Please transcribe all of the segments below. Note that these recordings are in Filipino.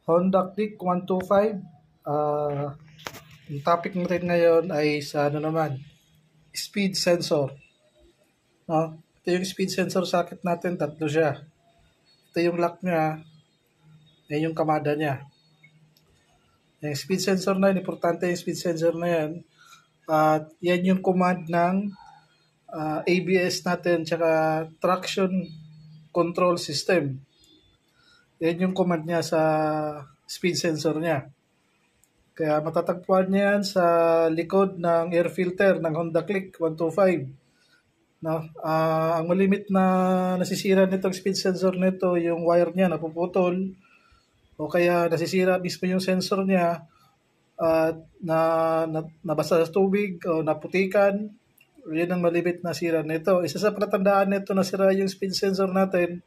Honda Click 125. Yung topic natin ngayon ay sa ano naman, speed sensor. No? Ito yung speed sensor socket natin, tatlo siya. Ito yung lock niya, yan yung kamada niya. Yung speed sensor na yun, importante yung speed sensor na yan. At yan yung command ng ABS natin, tsaka traction control system. Yan yung command niya sa speed sensor niya. Kaya matatagpuan niya yan sa likod ng air filter ng Honda Click 125. No? Ang malimit na nasisira nitong speed sensor nito, yung wire niya napuputol o kaya nasisira mismo yung sensor niya at nabasa sa tubig o naputikan. Yun ang malimit na sira nito. Isa sa palatandaan nito na sira yung speed sensor natin,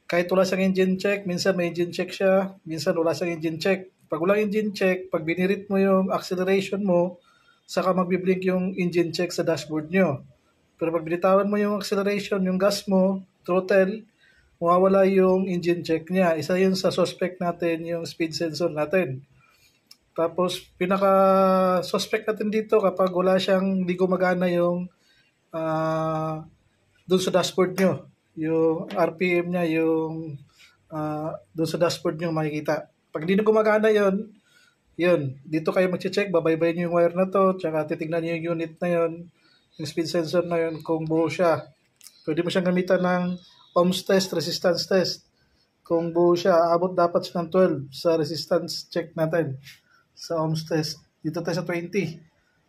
kahit wala siyang engine check, minsan may engine check siya, minsan wala siyang engine check. Pag walang engine check, pag binirit mo yung acceleration mo, saka magbiblink yung engine check sa dashboard nyo. Pero pag binitawan mo yung acceleration, yung gas mo, throttle, mawawala yung engine check niya. Isa yun sa suspect natin, yung speed sensor natin. Tapos, pinaka-suspect natin dito kapag wala siyang, hindi gumagana yung dun sa dashboard nyo. Yung RPM niya, yung dun sa dashboard nyo makikita. Pag hindi na gumagana yun, dito kayo mag-check, babaybayin nyo yung wire na to, tsaka titignan nyo yung unit na yun, yung speed sensor na yun, kung buo siya. Pwede mo siyang gamitan ng ohms test, resistance test. Kung buo siya, aabot dapat siya ng 12 sa resistance check natin. Sa ohms test. Dito tayo sa 20.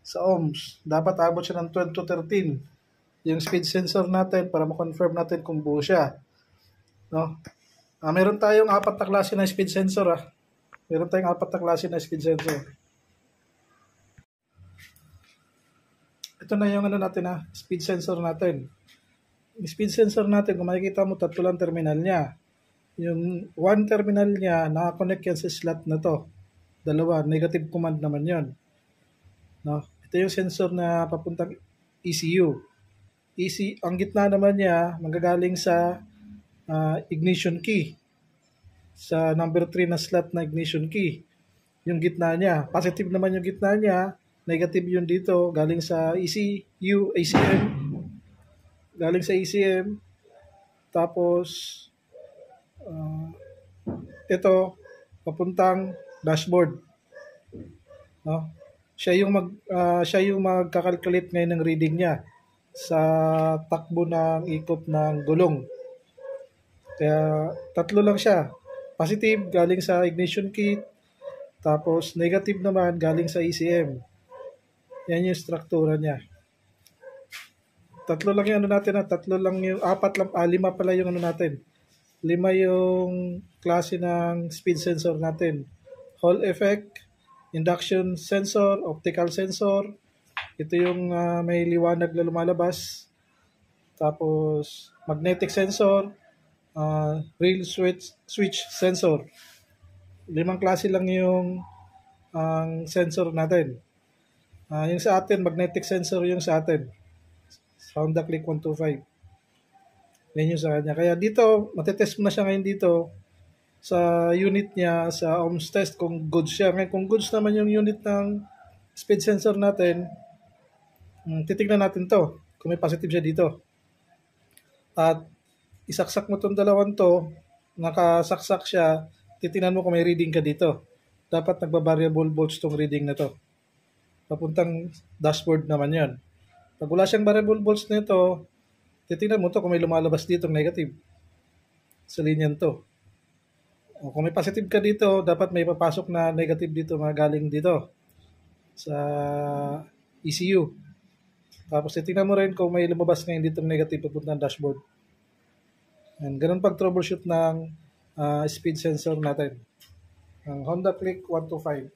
Sa ohms, dapat aabot siya ng 12 to 13. Yung speed sensor natin para ma-confirm natin kung buo siya. No? Meron tayong 4 na klase na speed sensor. Meron tayong 4 na klase na speed sensor. Ito na yung natin speed sensor natin. Yung speed sensor natin, kung makikita mo, 3 lang terminal niya. Yung 1 terminal niya, nakakonect yan sa slot na to. 2, negative command naman yon. No? Ito yung sensor na papuntang ECU. Ang gitna naman niya, manggagaling sa ignition key. Sa number 3 na slot na ignition key. Yung gitna niya. Positive naman yung gitna niya. Negative yun dito. Galing sa ECU, ACM. Galing sa ECM. Tapos, ito, papuntang dashboard. No? Siya yung magkakalculate ngayon ng reading niya sa takbo ng ikot ng gulong. Kaya 3 lang siya. Positive galing sa ignition kit, tapos negative naman galing sa ECM. Yan yung struktura niya. 3 lang yung natin 3 lang yung 4 lang, 5 pala yung natin. 5 yung klase ng speed sensor natin. Hall effect, induction sensor, optical sensor. Ito yung may liwanag na lumalabas. Tapos magnetic sensor, rail switch sensor. 5 klase lang yung sensor natin. Yung sa atin, magnetic sensor yung sa atin. Honda Click 125. Yan yung sa kanya. Kaya dito, matetest mo na siya ngayon dito sa unit niya, sa ohms test kung goods siya. Ngayon, kung goods naman yung unit ng speed sensor natin, titignan natin to kung may positive siya dito. At isaksak mo itong 2 to, nakasaksak siya, titignan mo kung may reading ka dito. Dapat nagba-variable volts tong reading na to. Papuntang dashboard naman yan. Pag wala siyang variable volts nito, titignan mo to kung may lumalabas dito negative sa linyan to. O kung may positive ka dito, dapat may papasok na negative dito, galing dito sa ECU. Tapos titignan mo rin kung may lumabas ngayon dito negative papuntang dashboard. And ganun pag troubleshoot ng speed sensor natin. Ang Honda Click 125.